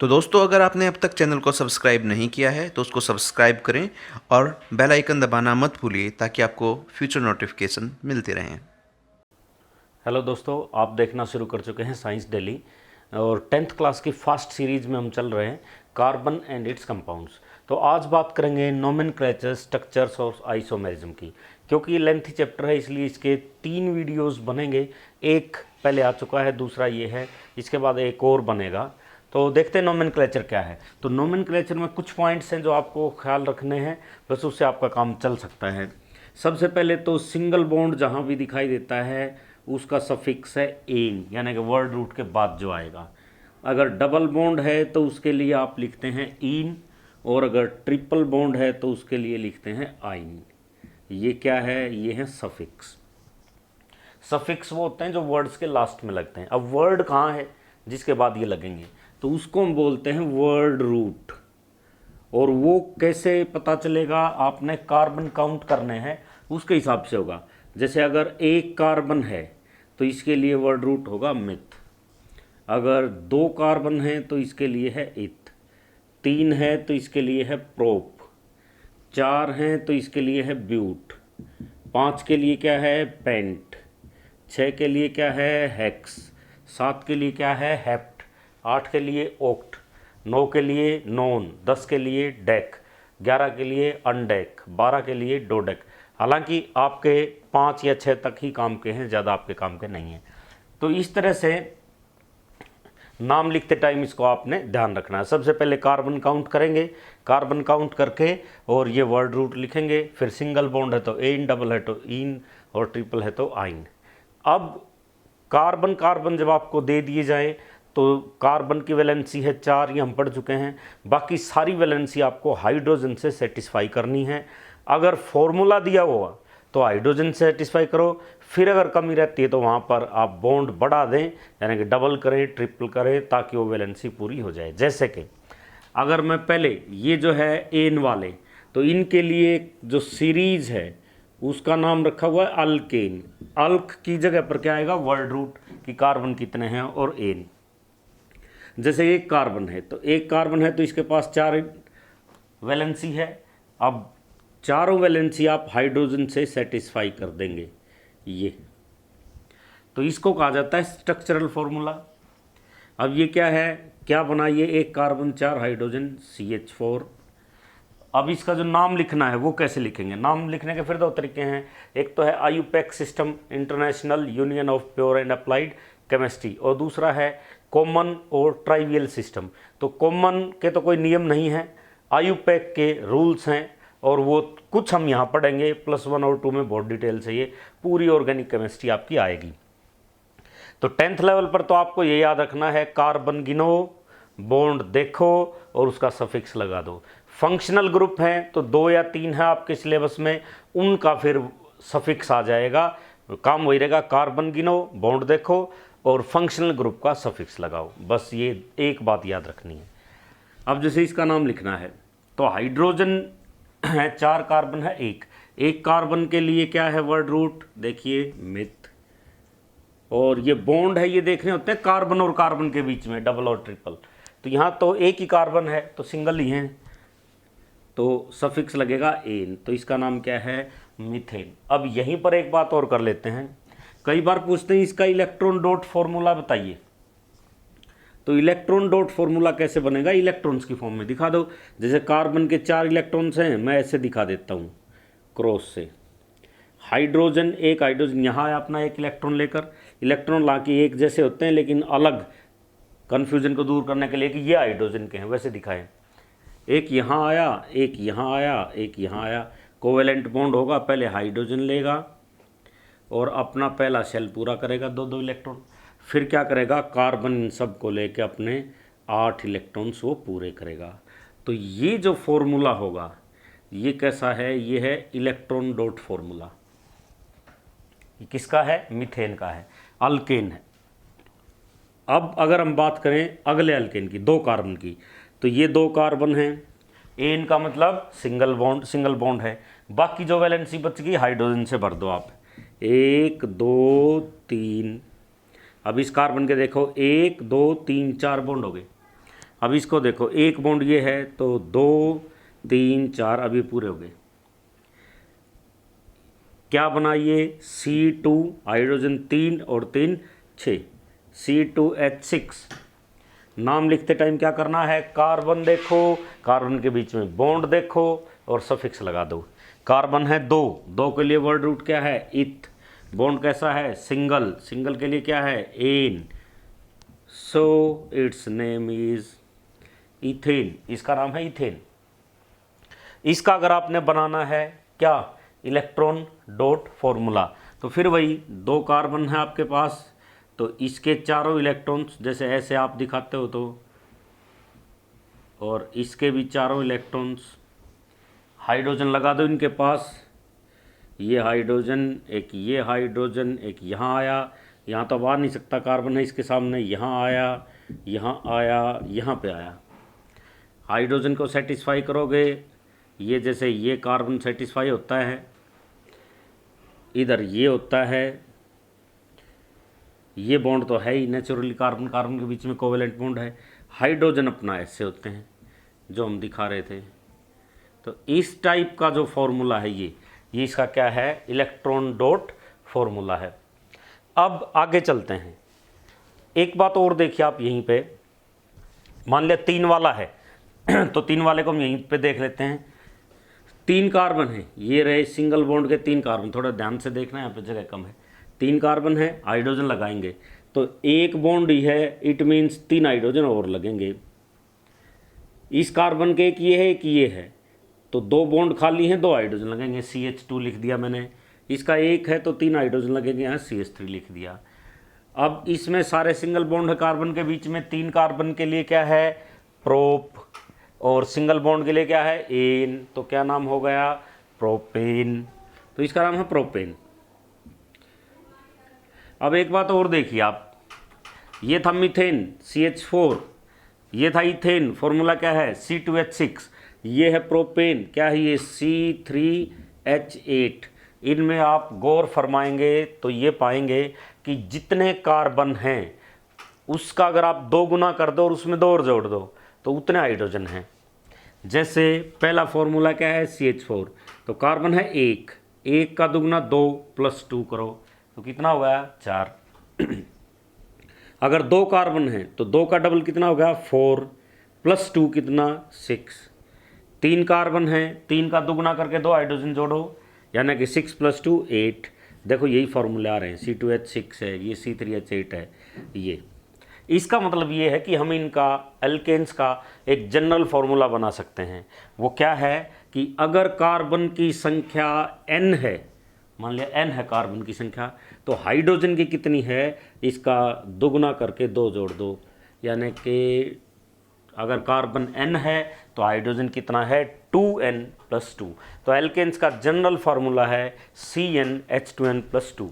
तो दोस्तों, अगर आपने अब तक चैनल को सब्सक्राइब नहीं किया है तो उसको सब्सक्राइब करें और बेल आइकन दबाना मत भूलिए ताकि आपको फ्यूचर नोटिफिकेशन मिलते रहें। हेलो दोस्तों, आप देखना शुरू कर चुके हैं साइंस डेली और 10th क्लास की फास्ट सीरीज में हम चल रहे हैं कार्बन एंड इट्स कंपाउंड्स। तो आज बात करेंगे नोमेनक्लेचर, स्ट्रक्चर्स और आइसोमेरिज्म की। क्योंकि ये लेंथी चैप्टर है इसलिए इसके 3 वीडियोस बनेंगे। एक पहले आ चुका है, दूसरा ये है, इसके बाद एक और बनेगा। तो देखते हैं नोमेनक्लेचर क्या है। तो नोमेनक्लेचर में कुछ पॉइंट्स हैं जो आपको ख्याल रखने हैं, बस उससे आपका काम चल सकता है। सबसे पहले तो सिंगल बॉन्ड जहाँ भी दिखाई देता है उसका सफिक्स है एन, यानी कि वर्ड रूट के बाद जो आएगा। अगर डबल बॉन्ड है तो उसके लिए आप लिखते हैं इन, और अगर ट्रिपल बॉन्ड है तो उसके लिए लिखते हैं आइन। ये क्या है? ये है सफिक्स। सफिक्स वो होते हैं जो वर्ड्स के लास्ट में लगते हैं। अब वर्ड कहाँ है जिसके बाद ये लगेंगे, तो उसको हम बोलते हैं वर्ड रूट। और वो कैसे पता चलेगा? आपने कार्बन काउंट करने हैं, उसके हिसाब से होगा। जैसे अगर एक कार्बन है तो इसके लिए वर्ड रूट होगा मिथ। अगर 2 कार्बन हैं तो इसके लिए है इत। 3 है तो इसके लिए है प्रोप। 4 हैं तो इसके लिए है ब्यूट। 5 के लिए क्या है? पेंट। 6 के लिए क्या है? हेक्स। 7 के लिए क्या है? हेप्ट। 8 के लिए ओक्ट। 9 के लिए नॉन। 10 के लिए डेक। 11 के लिए अनडेक। 12 के लिए डोडेक। हालांकि आपके 5 या 6 तक ही काम के हैं, ज़्यादा आपके काम के नहीं हैं। तो इस तरह से नाम लिखते टाइम इसको आपने ध्यान रखना है। सबसे पहले कार्बन काउंट करेंगे, कार्बन काउंट करके और ये वर्ड रूट लिखेंगे। फिर सिंगल बॉन्ड है तो एन, डबल है तो इन, और ट्रिपल है तो आइन। अब कार्बन कार्बन जब आपको दे दिए जाए तो कार्बन की वैलेंसी है 4, ये हम पढ़ चुके हैं। बाकी सारी वैलेंसी आपको हाइड्रोजन से सेटिस्फाई करनी है। अगर फॉर्मूला दिया हुआ तो हाइड्रोजन से सेटिस्फाई करो, फिर अगर कमी रहती है तो वहाँ पर आप बॉन्ड बढ़ा दें, यानी कि डबल करें, ट्रिपल करें, ताकि वो वैलेंसी पूरी हो जाए। जैसे कि अगर मैं पहले ये जो है एन वाले, तो इनके लिए जो सीरीज है उसका नाम रखा हुआ है अल्केन। अल्क की जगह पर क्या आएगा? वर्ड रूट कि कार्बन कितने हैं और एन। जैसे एक कार्बन है तो एक कार्बन है तो इसके पास 4 वैलेंसी है। अब चारों वैलेंसी आप हाइड्रोजन से सेटिस्फाई कर देंगे। ये तो इसको कहा जाता है स्ट्रक्चरल फॉर्मूला। अब ये क्या है? क्या बना ये? एक कार्बन 4 हाइड्रोजन CH4। अब इसका जो नाम लिखना है वो कैसे लिखेंगे? नाम लिखने के फिर 2 तरीके हैं। एक तो है IUPAC system, international union of pure and applied chemistry, और दूसरा है कॉमन और ट्राइवियल सिस्टम। तो कॉमन के तो कोई नियम नहीं है, आईयूपैक के रूल्स हैं, और वो कुछ हम यहाँ पढ़ेंगे। +1 और 2 में बहुत डिटेल से ये पूरी ऑर्गेनिक केमिस्ट्री आपकी आएगी। तो 10th लेवल पर तो आपको ये याद रखना है, कार्बन गिनो, बॉन्ड देखो और उसका सफिक्स लगा दो। फंक्शनल ग्रुप हैं तो 2 या 3 है आपके सिलेबस में, उनका फिर सफिक्स आ जाएगा। काम वही रहेगा, कार्बन गिनो, बॉन्ड देखो और फंक्शनल ग्रुप का सफिक्स लगाओ। बस ये एक बात याद रखनी है। अब जैसे इसका नाम लिखना है तो हाइड्रोजन है 4, कार्बन है 1। एक कार्बन के लिए क्या है वर्ड रूट? देखिए मिथ। और ये बॉन्ड है, ये देखने होते हैं कार्बन और कार्बन के बीच में, डबल और ट्रिपल। तो यहाँ तो एक ही कार्बन है तो सिंगल ही है, तो सफिक्स लगेगा एन। तो इसका नाम क्या है? मीथेन। अब यहीं पर एक बात और कर लेते हैं। कई बार पूछते हैं इसका इलेक्ट्रॉन डॉट फॉर्मूला बताइए। तो इलेक्ट्रॉन डॉट फॉर्मूला कैसे बनेगा? इलेक्ट्रॉन्स की फॉर्म में दिखा दो। जैसे कार्बन के 4 इलेक्ट्रॉन्स हैं, मैं ऐसे दिखा देता हूँ क्रॉस से। हाइड्रोजन, एक हाइड्रोजन यहाँ है अपना, एक इलेक्ट्रॉन लेकर, इलेक्ट्रॉन ला के एक जैसे होते हैं लेकिन अलग, कन्फ्यूजन को दूर करने के लिए कि ये हाइड्रोजन के हैं वैसे दिखाएं। एक यहाँ आया, एक यहाँ आया, एक यहाँ आया। कोवेलेंट बॉन्ड होगा, पहले हाइड्रोजन लेगा और अपना पहला शेल पूरा करेगा 2-2 इलेक्ट्रॉन। फिर क्या करेगा? कार्बन इन सब को लेके अपने 8 इलेक्ट्रॉन्स वो पूरे करेगा। तो ये जो फॉर्मूला होगा ये कैसा है? ये है इलेक्ट्रॉन डॉट फॉर्मूला। ये किसका है? मीथेन का है, अल्केन है। अब अगर हम बात करें अगले अल्केन की, 2 कार्बन की, तो ये 2 कार्बन हैं। एन का मतलब सिंगल बॉन्ड, सिंगल बॉन्ड है। बाकी जो वैलेंसी बच गई हाइड्रोजन से भर दो आप। 1 2 3। अब इस कार्बन के देखो 1 2 3 4 बॉन्ड हो गए। अब इसको देखो, एक बॉन्ड ये है तो 2 3 4 अभी पूरे हो गए। क्या बना ये C2 हाइड्रोजन 3 और 3 6 C2H6। नाम लिखते टाइम क्या करना है, कार्बन देखो, कार्बन के बीच में बॉन्ड देखो और सफिक्स लगा दो। कार्बन है 2, 2 के लिए वर्ड रूट क्या है इथ। बॉन्ड कैसा है सिंगल, सिंगल के लिए क्या है ane, so it's name is ethane, इसका नाम है इथेन। इसका अगर आपने बनाना है क्या इलेक्ट्रॉन डॉट फॉर्मूला, तो फिर वही 2 कार्बन है आपके पास, तो इसके चारों इलेक्ट्रॉन्स जैसे ऐसे आप दिखाते हो तो, और इसके भी चारों इलेक्ट्रॉन्स, हाइड्रोजन लगा दो इनके पास, ये हाइड्रोजन एक, ये हाइड्रोजन एक, यहाँ आया, यहाँ तो अब आ नहीं सकता कार्बन है इसके सामने, यहाँ आया, यहाँ आया, यहाँ पे आया। हाइड्रोजन को सेटिस्फाई करोगे, ये जैसे ये कार्बन सेटिस्फाई होता है, इधर ये होता है, ये बॉन्ड तो है ही नेचुरली, कार्बन कार्बन के बीच में कोवेलेंट बॉन्ड है। हाइड्रोजन अपना ऐसे होते हैं जो हम दिखा रहे थे। तो इस टाइप का जो फॉर्मूला है ये इसका क्या है इलेक्ट्रॉन डॉट फॉर्मूला है। अब आगे चलते हैं, एक बात और देखिए आप यहीं पे, मान लिया 3 वाला है तो 3 वाले को हम यहीं पे देख लेते हैं। 3 कार्बन है, ये रहे सिंगल बॉन्ड के 3 कार्बन, थोड़ा ध्यान से देखना है यहाँ पे जगह कम है। 3 कार्बन है, हाइड्रोजन लगाएंगे तो एक बॉन्ड ही है, इट मीन्स 3 हाइड्रोजन और लगेंगे। इस कार्बन के एक ये है एक ये है, तो 2 बॉन्ड खाली हैं, 2 हाइड्रोजन लगेंगे, CH2 लिख दिया मैंने। इसका एक है तो 3 हाइड्रोजन लगेंगे, यहाँ CH3 लिख दिया। अब इसमें सारे सिंगल बॉन्ड है कार्बन के बीच में, 3 कार्बन के लिए क्या है प्रोप, और सिंगल बॉन्ड के लिए क्या है एन, तो क्या नाम हो गया प्रोपेन, तो इसका नाम है प्रोपेन। अब एक बात और देखिए आप, ये था मीथेन CH4, ये था इथेन, फॉर्मूला क्या है C2H6, ये है प्रोपेन, क्या है ये C3H8। इनमें आप गौर फरमाएंगे तो ये पाएंगे कि जितने कार्बन हैं उसका अगर आप 2 गुना कर दो और उसमें 2 और जोड़ दो तो उतने हाइड्रोजन हैं। जैसे पहला फॉर्मूला क्या है CH4, तो कार्बन है 1, 1 का दुगना 2 + 2 करो तो कितना हो गया 4। अगर 2 कार्बन है तो 2 का डबल कितना हो गया 4 + 2 कितना 6। 3 कार्बन है, 3 का दुगना करके 2 हाइड्रोजन जोड़ो, यानी कि 6 + 2 8। देखो यही फॉर्मूले आ रहे हैं, C2H6 है, ये C3H8 है। ये इसका मतलब ये है कि हम इनका एल्केन्स का एक जनरल फार्मूला बना सकते हैं। वो क्या है कि अगर कार्बन की संख्या n है, मान लिया n है कार्बन की संख्या, तो हाइड्रोजन की कितनी है इसका दुगना करके 2 जोड़ दो, यानी कि अगर कार्बन n है तो हाइड्रोजन कितना है 2n + 2। तो एल्केन्स का जनरल फार्मूला है CnH2n + 2।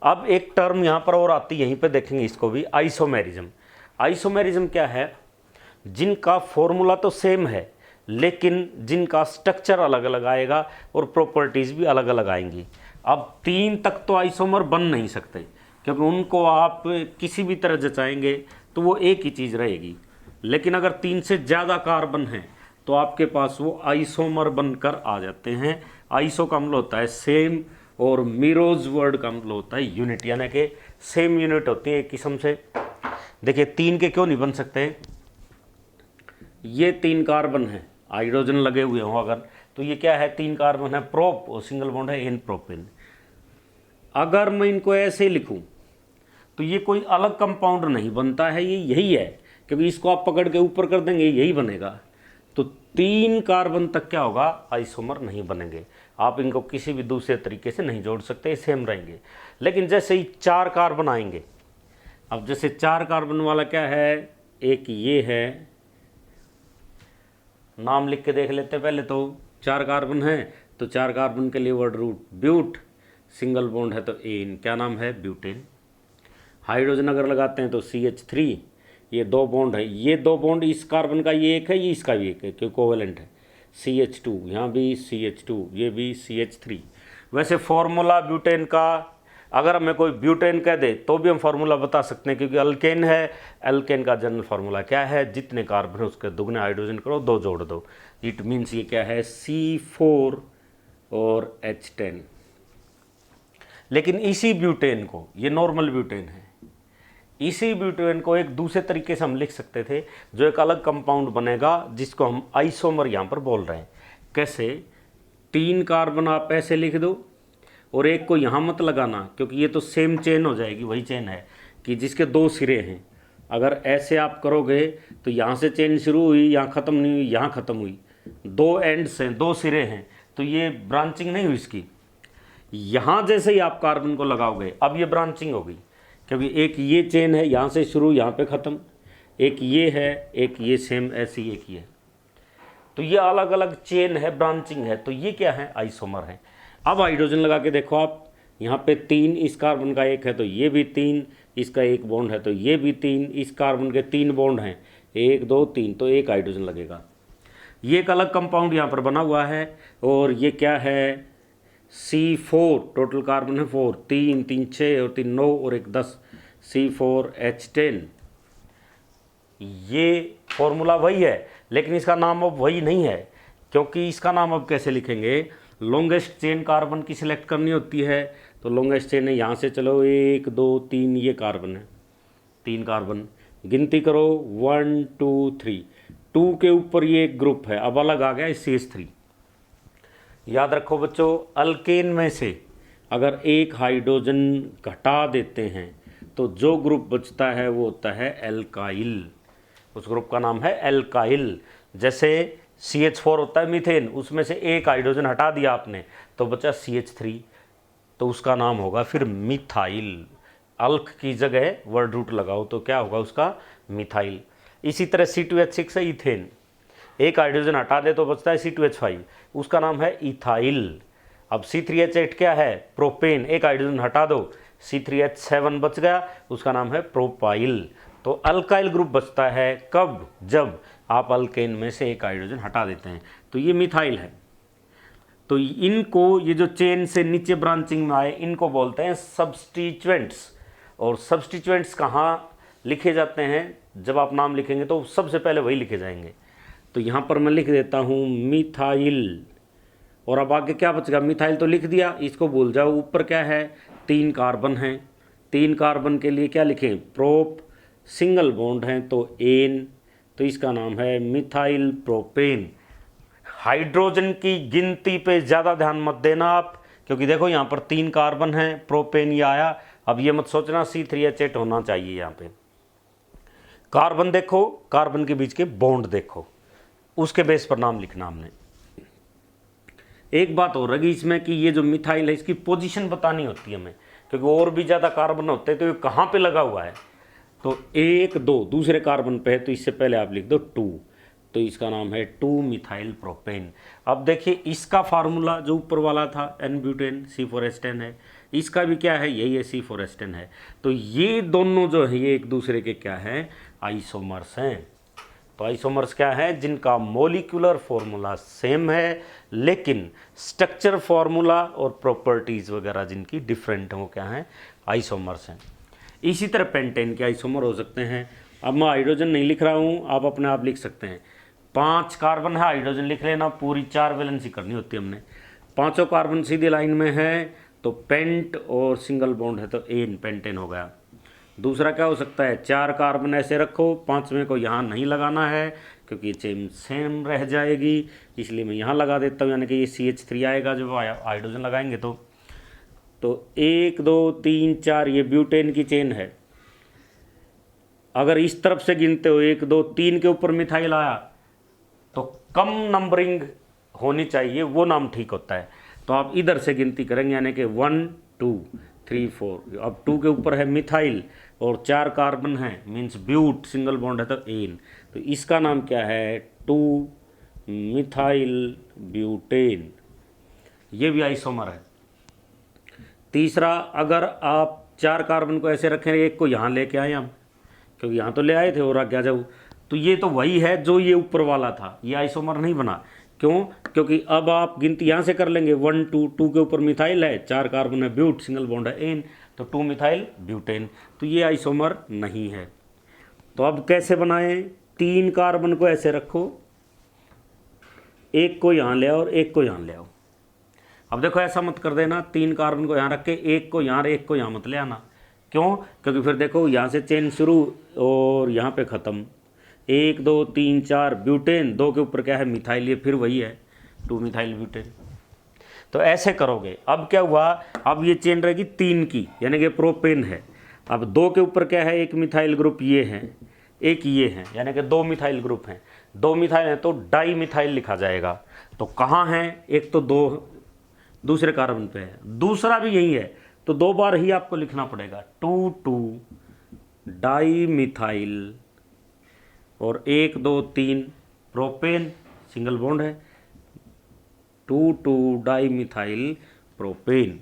अब एक टर्म यहाँ पर और आती है, यहीं पे देखेंगे इसको भी, आइसोमेरिज्म। आइसोमेरिज्म क्या है, जिनका फॉर्मूला तो सेम है लेकिन जिनका स्ट्रक्चर अलग अलग आएगा और प्रॉपर्टीज़ भी अलग अलग आएंगी। अब 3 तक तो आइसोमर बन नहीं सकते क्योंकि उनको आप किसी भी तरह जचाएंगे तो वो एक ही चीज़ रहेगी, लेकिन अगर 3 से ज़्यादा कार्बन हैं तो आपके पास वो आइसोमर बनकर आ जाते हैं। आइसो का मतलब होता है सेम, और मीरोज वर्ड का मतलब होता है यूनिट, यानी कि सेम यूनिट होती है एक किस्म से। देखिए 3 के क्यों नहीं बन सकते, ये 3 कार्बन है, हाइड्रोजन लगे हुए हों अगर, तो ये क्या है 3 कार्बन है प्रोप और सिंगल बॉन्ड है एन प्रोपेन। अगर मैं इनको ऐसे लिखूं तो ये कोई अलग कंपाउंड नहीं बनता है, ये यही है, क्योंकि इसको आप पकड़ के ऊपर कर देंगे यही बनेगा। तो 3 कार्बन तक क्या होगा आइसोमर नहीं बनेंगे, आप इनको किसी भी दूसरे तरीके से नहीं जोड़ सकते, सेम रहेंगे। लेकिन जैसे ही 4 कार्बन आएंगे, अब जैसे 4 कार्बन वाला क्या है, एक ये है, नाम लिख के देख लेते हैं पहले। तो 4 कार्बन है तो 4 कार्बन के लिए word root but, single bond है तो एन, क्या नाम है ब्यूटेन। हाइड्रोजन अगर लगाते हैं तो CH3, ये 2 बॉन्ड है, ये 2 बॉन्ड इस कार्बन का ये एक है, ये इसका भी एक है क्योंकि कोवेलेंट है। CH2, यहाँ भी CH2, ये भी CH3। वैसे फॉर्मूला ब्यूटेन का अगर हमें कोई ब्यूटेन कह दे तो भी हम फार्मूला बता सकते हैं, क्योंकि अल्केन है, अल्केन का जनरल फार्मूला क्या है, जितने कार्बन है उसके दुगने हाइड्रोजन करो, 2 जोड़ दो। इट मीन्स ये क्या है, C4 और H10। लेकिन इसी ब्यूटेन को, ये नॉर्मल ब्यूटेन है, इसी ब्यूटेन को एक दूसरे तरीके से हम लिख सकते थे, जो एक अलग कंपाउंड बनेगा जिसको हम आइसोमर यहाँ पर बोल रहे हैं। कैसे, 3 कार्बन आप ऐसे लिख दो और एक को यहाँ मत लगाना, क्योंकि ये तो सेम चेन हो जाएगी, वही चेन है कि जिसके 2 सिरे हैं। अगर ऐसे आप करोगे तो यहाँ से चेन शुरू हुई, यहाँ ख़त्म नहीं हुई, यहाँ ख़त्म हुई, 2 एंड्स हैं, 2 सिरे हैं, तो ये ब्रांचिंग नहीं हुई इसकी। यहाँ जैसे ही आप कार्बन को लगाओगे अब ये ब्रांचिंग होगी, क्योंकि एक ये चेन है, यहाँ से शुरू यहाँ पे ख़त्म, एक ये है, एक ये सेम ऐसी एक ये, तो ये अलग अलग चेन है, ब्रांचिंग है, तो ये क्या है, आइसोमर है। अब हाइड्रोजन लगा के देखो आप, यहाँ पे 3 इस कार्बन का 1 है तो ये भी 3, इसका 1 बॉन्ड है तो ये भी 3, इस कार्बन के 3 बॉन्ड हैं, 1 2 3, तो 1 हाइड्रोजन लगेगा। ये एक अलग कंपाउंड यहाँ पर बना हुआ है, और ये क्या है, C4, टोटल कार्बन है 4, 3 3 6 और 3 9 और 1 10, C4H10। ये फॉर्मूला वही है, लेकिन इसका नाम अब वही नहीं है, क्योंकि इसका नाम अब कैसे लिखेंगे, लॉन्गेस्ट चेन कार्बन की सिलेक्ट करनी होती है, तो लॉन्गेस्ट चेन है यहाँ से, चलो 1 2 3, ये कार्बन है, 3 कार्बन, गिनती करो 1 2 3, 2 के ऊपर ये एक ग्रुप है, अब अलग आ गया CH3। याद रखो बच्चों, अल्केन में से अगर एक हाइड्रोजन घटा देते हैं तो जो ग्रुप बचता है वो होता है एल्काइल, उस ग्रुप का नाम है एल्काइल। जैसे CH4 होता है मीथेन, उसमें से एक हाइड्रोजन हटा दिया आपने तो बचा CH3, तो उसका नाम होगा फिर मिथाइल। अल्क की जगह वर्ड रूट लगाओ तो क्या होगा उसका, मिथाइल। इसी तरह C2H6 है इथेन, एक हाइड्रोजन हटा दे तो बचता है C2H5, उसका नाम है इथाइल। अब C3H8 क्या है, प्रोपेन, एक हाइड्रोजन हटा दो, C3H7 बच गया, उसका नाम है प्रोपाइल। तो अल्काइल ग्रुप बचता है कब, जब आप अल्केन में से एक हाइड्रोजन हटा देते हैं, तो ये मिथाइल है। तो इनको, ये जो चेन से नीचे ब्रांचिंग में आए, इनको बोलते हैं सब्स्टिट्यूएंट्स। और सब्स्टिट्यूएंट्स कहाँ लिखे जाते हैं, जब आप नाम लिखेंगे तो सबसे पहले वही लिखे जाएंगे। तो यहाँ पर मैं लिख देता हूँ मिथाइल, और अब आगे क्या बचेगा, मिथाइल तो लिख दिया, इसको भूल जाओ। ऊपर क्या है, 3 कार्बन हैं, 3 कार्बन के लिए क्या लिखें, प्रोप, सिंगल बॉन्ड हैं तो एन, तो इसका नाम है मिथाइल प्रोपेन। हाइड्रोजन की गिनती पे ज़्यादा ध्यान मत देना आप, क्योंकि देखो यहाँ पर 3 कार्बन हैं, प्रोपेन ये आया। अब ये मत सोचना C3H8 होना चाहिए, यहाँ पे कार्बन देखो, कार्बन के बीच के बॉन्ड देखो, उसके बेस पर नाम लिखना हमने। एक बात और रही इसमें कि ये जो मिथाइल है इसकी पोजीशन बतानी होती है हमें, क्योंकि और भी ज़्यादा कार्बन होते हैं तो ये कहाँ पे लगा हुआ है, तो 1 2 दूसरे कार्बन पे है, तो इससे पहले आप लिख दो 2, तो इसका नाम है 2 मिथाइल प्रोपेन। अब देखिए इसका फार्मूला जो ऊपर वाला था एन ब्यूटेन C4H10 है, इसका भी क्या है, यही है C4H10 है। तो ये दोनों जो है ये एक दूसरे के क्या हैं, आइसोमर्स हैं। तो आइसोमर्स क्या है, जिनका मोलिकुलर फॉर्मूला सेम है लेकिन स्ट्रक्चर फार्मूला और प्रॉपर्टीज़ वगैरह जिनकी डिफरेंट हैं, वो क्या हैं, आइसोमर्स हैं। इसी तरह पेंटेन के आइसोमर हो सकते हैं। अब मैं हाइड्रोजन नहीं लिख रहा हूँ, आप अपने आप लिख सकते हैं। 5 कार्बन है, हाइड्रोजन लिख लेना, पूरी 4 वैलेंसी करनी होती है हमने। 5 कार्बन सीधी लाइन में है तो पेंट, और सिंगल बॉन्ड है तो एन, पेंटेन हो गया। दूसरा क्या हो सकता है, 4 कार्बन ऐसे रखो, 5वें को यहाँ नहीं लगाना है क्योंकि चेन सेम रह जाएगी, इसलिए मैं यहाँ लगा देता हूँ, यानी कि ये CH3 आएगा जब हाइड्रोजन लगाएंगे तो 1 2 3 4 ये ब्यूटेन की चेन है। अगर इस तरफ से गिनते हो 1 2 3 के ऊपर मिथाइल आया तो कम नंबरिंग होनी चाहिए, वो नाम ठीक होता है। तो आप इधर से गिनती करेंगे, यानी कि 1 2 3 4, अब 2 के ऊपर है मिथाइल और 4 कार्बन है, मीन्स ब्यूट, सिंगल बॉन्ड है तो एन, तो इसका नाम क्या है, 2 मिथाइल ब्यूटेन। ये भी आइसोमर है। तीसरा, अगर आप 4 कार्बन को ऐसे रखें, एक को यहाँ लेके आए हम, क्योंकि यहाँ तो ले आए थे और आगे आ जाओ, तो ये तो वही है जो ये ऊपर वाला था, ये आइसोमर नहीं बना, क्यों? क्योंकि अब आप गिनती यहाँ से कर लेंगे 1 2 2 के ऊपर मिथाइल है, 4 कार्बन है, ब्यूट, सिंगल बॉन्ड है एन, तो 2 मिथाइल ब्यूटेन, तो ये आइसोमर नहीं है। तो अब कैसे बनाएं? 3 कार्बन को ऐसे रखो, एक को यहाँ ले आओ और एक को यहाँ ले आओ। अब देखो ऐसा मत कर देना 3 कार्बन को यहाँ रख के एक को यहाँ, एक को यहाँ मत ले आना। क्यों? क्योंकि फिर देखो यहाँ से चेन शुरू और यहाँ पे ख़त्म, 1 2 3 4 ब्यूटेन, 2 के ऊपर क्या है मिथाइल, ये फिर वही है 2 मिथाइल ब्यूटेन। तो ऐसे करोगे। अब क्या हुआ, अब ये चेन रहेगी 3 की, यानी कि प्रोपेन है। अब 2 के ऊपर क्या है, एक मिथाइल ग्रुप ये है, एक ये है, यानी कि 2 मिथाइल ग्रुप हैं। 2 मिथाइल हैं तो डाई मिथाइल लिखा जाएगा। तो कहाँ है? एक तो 2 दूसरे कार्बन पे है, दूसरा भी यही है, तो 2 बार ही आपको लिखना पड़ेगा 2 2 डाई मिथाइल और 1 2 3 प्रोपेन, सिंगल बॉन्ड है, 2 2 डाई मिथाइल प्रोपेन।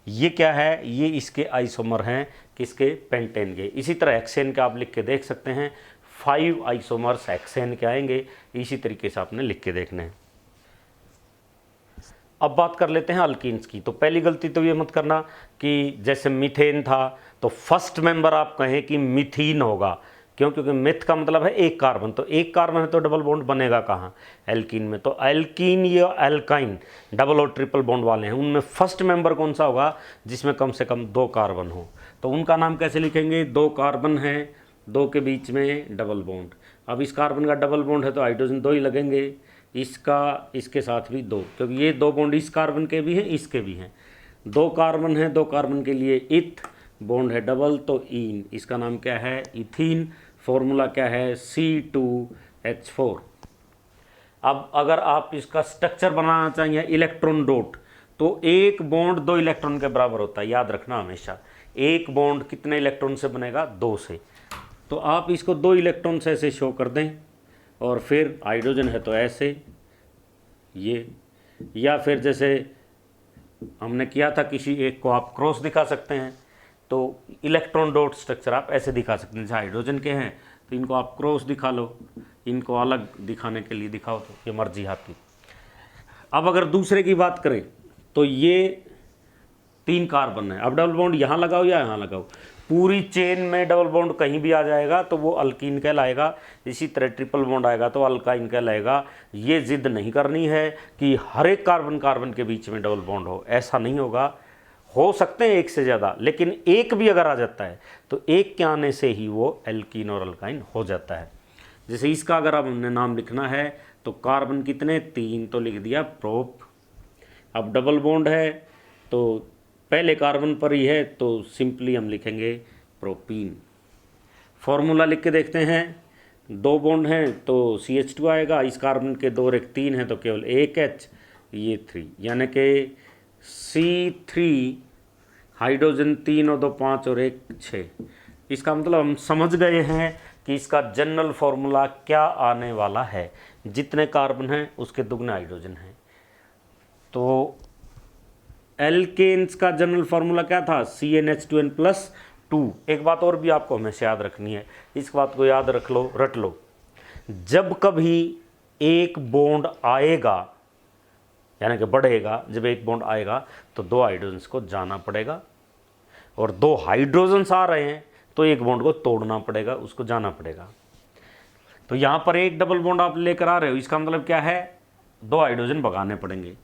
ये क्या है? ये इसके आइसोमर हैं, किसके? पेंटेन के। इसी तरह हेक्सेन के आप लिख के देख सकते हैं, 5 आइसोमर्स हेक्सेन के आएंगे। इसी तरीके से आपने लिख के देखने हैं। अब बात कर लेते हैं अल्कीन्स की। तो पहली गलती तो ये मत करना कि जैसे मीथेन था तो फर्स्ट मेंबर आप कहें कि मिथीन होगा। क्यों? क्योंकि मिथ का मतलब है एक कार्बन, तो एक कार्बन है तो डबल बॉन्ड बनेगा कहाँ? एल्कीन में। तो एल्कीन या एल्काइन डबल और ट्रिपल बॉन्ड वाले हैं, उनमें फर्स्ट मेंबर कौन सा होगा? जिसमें कम से कम 2 कार्बन हो। तो उनका नाम कैसे लिखेंगे? 2 कार्बन है, 2 के बीच में डबल बॉन्ड। अब इस कार्बन का डबल बॉन्ड है तो हाइड्रोजन 2 ही लगेंगे, इसका इसके साथ भी 2, क्योंकि ये 2 बॉन्ड इस कार्बन के भी हैं, इसके भी हैं। 2 कार्बन है, 2 कार्बन के लिए इथ बॉन्ड है डबल, तो ईन, इसका नाम क्या है? इथीन। फॉर्मूला क्या है? C2H4। अब अगर आप इसका स्ट्रक्चर बनाना चाहिए इलेक्ट्रॉन डॉट, तो एक बॉन्ड 2 इलेक्ट्रॉन के बराबर होता है, याद रखना हमेशा। एक बॉन्ड कितने इलेक्ट्रॉन से बनेगा? 2 से। तो आप इसको 2 इलेक्ट्रॉन से ऐसे शो कर दें, और फिर हाइड्रोजन है तो ऐसे ये, या फिर जैसे हमने किया था किसी एक को आप क्रॉस दिखा सकते हैं। तो इलेक्ट्रॉन डॉट स्ट्रक्चर आप ऐसे दिखा सकते हैं, जैसे हाइड्रोजन के हैं तो इनको आप क्रॉस दिखा लो, इनको अलग दिखाने के लिए दिखाओ, तो ये मर्जी आपकी। अब अगर दूसरे की बात करें तो ये 3 कार्बन है, अब डबल बॉन्ड यहाँ लगाओ या यहाँ लगाओ, पूरी चेन में डबल बॉन्ड कहीं भी आ जाएगा तो वो अल्कीन कहलाएगा। इसी तरह ट्रिपल बॉन्ड आएगा तो अल्काइन कहलाएगा। ये जिद नहीं करनी है कि हर एक कार्बन के बीच में डबल बॉन्ड हो, ऐसा नहीं होगा। हो सकते हैं एक से ज़्यादा, लेकिन एक भी अगर आ जाता है तो एक के आने से ही वो एल्कीन और अल्काइन हो जाता है। जैसे इसका अगर अब हमने नाम लिखना है तो कार्बन कितने? 3, तो लिख दिया प्रोप। अब डबल बॉन्ड है तो पहले कार्बन पर ही है तो सिंपली हम लिखेंगे प्रोपीन। फॉर्मूला लिख के देखते हैं, 2 बॉन्ड हैं तो CH2 आएगा, इस कार्बन के 2 और 1 3 है तो केवल 1 H, ये 3, यानी कि C3 हाइड्रोजन 3 और 2 5 और 1 6। इसका मतलब हम समझ गए हैं कि इसका जनरल फॉर्मूला क्या आने वाला है। जितने कार्बन हैं उसके दुगने हाइड्रोजन हैं। तो एल्केन्स का जनरल फार्मूला क्या था? CnH2n+2। एक बात और भी आपको हमेशा याद रखनी है, इस बात को याद रख लो, रट लो। जब कभी एक बॉन्ड आएगा, यानी कि बढ़ेगा, जब एक बॉन्ड आएगा तो 2 हाइड्रोजन्स को जाना पड़ेगा, और 2 हाइड्रोजन्स आ रहे हैं तो एक बॉन्ड को तोड़ना पड़ेगा, उसको जाना पड़ेगा। तो यहाँ पर एक डबल बॉन्ड आप लेकर आ रहे हो, इसका मतलब क्या है? 2 हाइड्रोजन भगाने पड़ेंगे।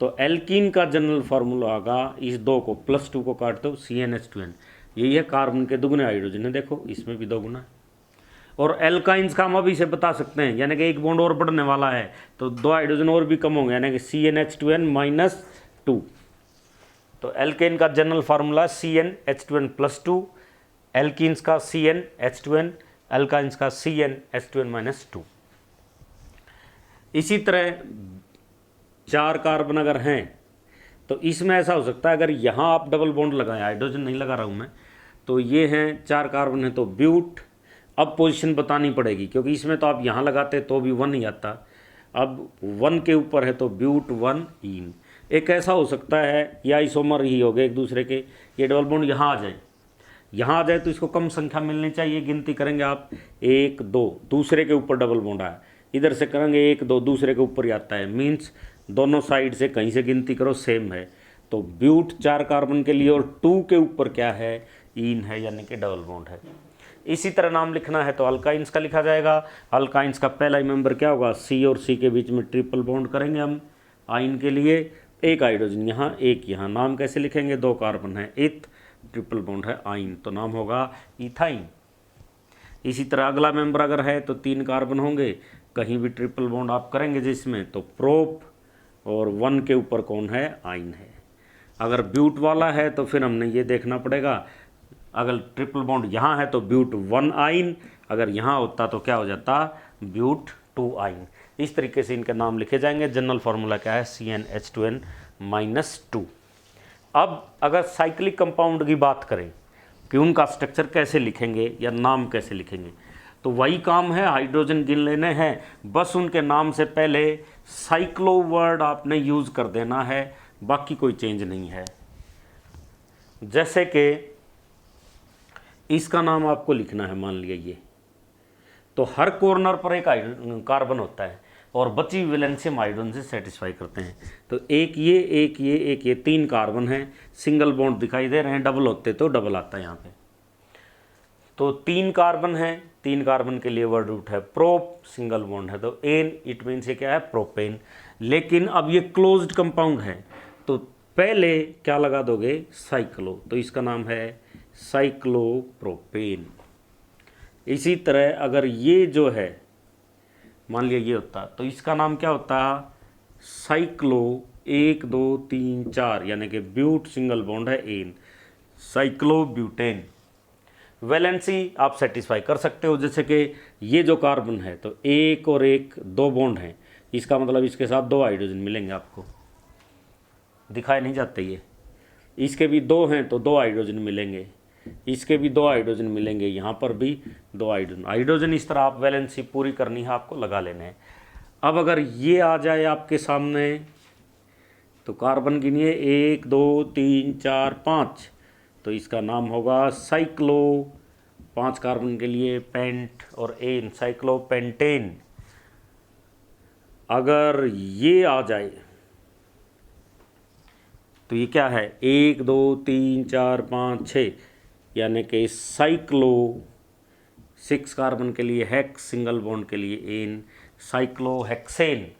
तो एल्कीन का जनरल फार्मूला होगा, इस 2 को +2 को काट दो, CnH2n। यही है, कार्बन के दुगने हाइड्रोजन है, देखो इसमें भी 2 गुना है। और एल्काइंस का हम अभी से बता सकते हैं, यानी कि एक बॉन्ड और बढ़ने वाला है तो 2 हाइड्रोजन और भी कम होंगे, यानी कि CnH2n-2। तो एल्केन का जनरल फार्मूला CnH2n+2, एल्कीन्स का CnH2n, एल्काइंस का CnH2n-2। इसी तरह 4 कार्बन अगर हैं तो इसमें ऐसा हो सकता है, अगर यहाँ आप डबल बॉन्ड लगाएं, हाइड्रोजन नहीं लगा रहा हूँ मैं, तो ये हैं 4 कार्बन है तो ब्यूट। अब पोजीशन बतानी पड़ेगी, क्योंकि इसमें तो आप यहाँ लगाते तो भी 1 ही आता, अब 1 के ऊपर है तो ब्यूट 1 ईन। एक ऐसा हो सकता है, या आइसोमर ही हो गए एक दूसरे के, ये डबल बॉन्ड यहाँ आ जाए, यहाँ आ जाए तो इसको कम संख्या मिलनी चाहिए। गिनती करेंगे आप 1 2, दूसरे के ऊपर डबल बॉन्ड आया, इधर से करेंगे 1 2 दूसरे के ऊपर ही आता है, मीन्स दोनों साइड से कहीं से गिनती करो सेम है। तो ब्यूट 4 कार्बन के लिए और 2 के ऊपर क्या है, ईन है, यानी कि डबल बॉन्ड है। इसी तरह नाम लिखना है तो अल्काइंस का लिखा जाएगा। अल्काइंस का पहला ही मेंबर क्या होगा, सी और सी के बीच में ट्रिपल बॉन्ड करेंगे हम। आइन के लिए 1 हाइड्रोजन यहाँ 1 यहाँ, नाम कैसे लिखेंगे, 2 कार्बन है, इथ, ट्रिपल बॉन्ड है आइन, तो नाम होगा इथाइन। इसी तरह अगला मेंबर अगर है तो 3 कार्बन होंगे, कहीं भी ट्रिपल बॉन्ड आप करेंगे जिसमें, तो प्रोप, और 1 के ऊपर कौन है, आइन है। अगर ब्यूट वाला है तो फिर हमने ये देखना पड़ेगा, अगर ट्रिपल बॉन्ड यहाँ है तो ब्यूट 1 आइन, अगर यहाँ होता तो क्या हो जाता, ब्यूट 2 आइन। इस तरीके से इनके नाम लिखे जाएंगे। जनरल फार्मूला क्या है, CnH2n-2। अब अगर साइक्लिक कंपाउंड की बात करें कि उनका स्ट्रक्चर कैसे लिखेंगे या नाम कैसे लिखेंगे, तो वही काम है, हाइड्रोजन गिन लेने हैं, बस उनके नाम से पहले साइक्लो वर्ड आपने यूज़ कर देना है, बाकी कोई चेंज नहीं है। जैसे कि इसका नाम आपको लिखना है, मान लिया ये, तो हर कॉर्नर पर एक कार्बन होता है और बची हुई वैलेंसी हम हाइड्रोजन से सेटिस्फाई करते हैं। तो एक ये, एक ये, एक ये, 3 कार्बन हैं, सिंगल बॉन्ड दिखाई दे रहे हैं, डबल होते तो डबल आता है यहाँ पे। तो 3 कार्बन है, 3 कार्बन के लिए वर्ड रूट है प्रोप, सिंगल बॉन्ड है तो एन, इट मीन्स ये क्या है, प्रोपेन। लेकिन अब ये क्लोज्ड कंपाउंड है तो पहले क्या लगा दोगे, साइक्लो, तो इसका नाम है साइक्लोप्रोपेन। इसी तरह अगर ये जो है, मान लिया ये होता, तो इसका नाम क्या होता, साइक्लो 1 2 3 4, यानी कि ब्यूट, सिंगल बॉन्ड है एन, साइक्लोब्यूटेन। वैलेंसी आप सेटिस्फाई कर सकते हो, जैसे कि ये जो कार्बन है तो 1 और 1 2 बॉन्ड हैं, इसका मतलब इसके साथ 2 हाइड्रोजन मिलेंगे, आपको दिखाए नहीं जाते ये, इसके भी 2 हैं तो 2 हाइड्रोजन मिलेंगे, इसके भी 2 हाइड्रोजन मिलेंगे, यहाँ पर भी 2 हाइड्रोजन। इस तरह आप वैलेंसी पूरी करनी है, आपको लगा लेने हैं। अब अगर ये आ जाए आपके सामने तो कार्बन गिनिए 1 2 3 4 5, तो इसका नाम होगा साइक्लो, 5 कार्बन के लिए पेंट और एन, साइक्लोपेंटेन। अगर ये आ जाए तो ये क्या है, 1 2 3 4 5 6, यानी कि साइक्लो, 6 कार्बन के लिए हेक्स, सिंगल बॉन्ड के लिए एन, साइक्लोहेक्सेन।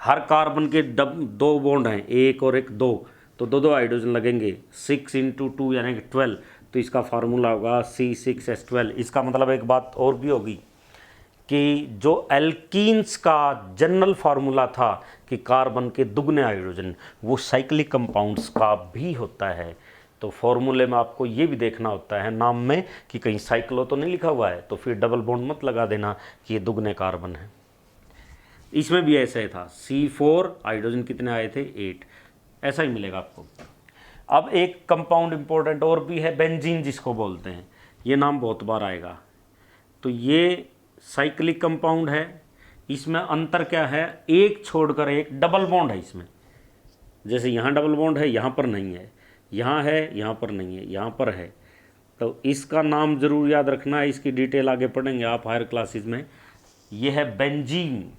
हर कार्बन के 2 बॉन्ड हैं, 1 और 1 2, तो 2 हाइड्रोजन लगेंगे, 6 × 2 यानी कि 12, तो इसका फार्मूला होगा C6H12। इसका मतलब एक बात और भी होगी कि जो एल्कीन्स का जनरल फार्मूला था कि कार्बन के दुगने हाइड्रोजन, वो साइक्लिक कंपाउंड्स का भी होता है। तो फॉर्मूले में आपको ये भी देखना होता है नाम में कि कहीं साइक्लो तो नहीं लिखा हुआ है, तो फिर डबल बॉन्ड मत लगा देना कि ये दुगने कार्बन है। इसमें भी ऐसा ही था, C4 हाइड्रोजन कितने आए थे, 8, ऐसा ही मिलेगा आपको। अब एक कंपाउंड इंपॉर्टेंट और भी है, बेंजीन जिसको बोलते हैं, ये नाम बहुत बार आएगा। तो ये साइक्लिक कंपाउंड है, इसमें अंतर क्या है, एक छोड़कर एक डबल बॉन्ड है इसमें, जैसे यहाँ डबल बॉन्ड है, यहाँ पर नहीं है, यहाँ है, यहाँ पर नहीं है, यहाँ पर है। तो इसका नाम ज़रूर याद रखना है, इसकी डिटेल आगे पढ़ेंगे आप हायर क्लासेस में। ये है बेंजीन,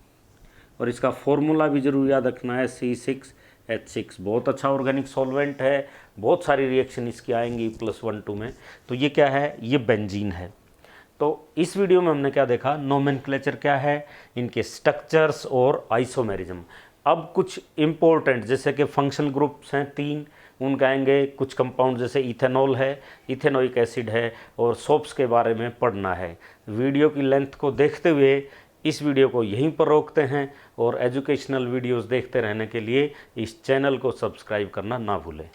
और इसका फॉर्मूला भी ज़रूर याद रखना है, C6H6। बहुत अच्छा ऑर्गेनिक सॉल्वेंट है, बहुत सारी रिएक्शन इसकी आएंगी +1 2 में। तो ये क्या है, ये बेंजीन है। तो इस वीडियो में हमने क्या देखा, नोमेनक्लेचर क्या है, इनके स्ट्रक्चर्स और आइसोमेरिज्म। अब कुछ इम्पोर्टेंट जैसे कि फंक्शनल ग्रुप्स हैं 3, उनका आएंगे। कुछ कंपाउंड जैसे इथेनॉल है, इथेनोइक एसिड है, और सोप्स के बारे में पढ़ना है। वीडियो की लेंथ को देखते हुए इस वीडियो को यहीं पर रोकते हैं, और एजुकेशनल वीडियोस देखते रहने के लिए इस चैनल को सब्सक्राइब करना ना भूलें।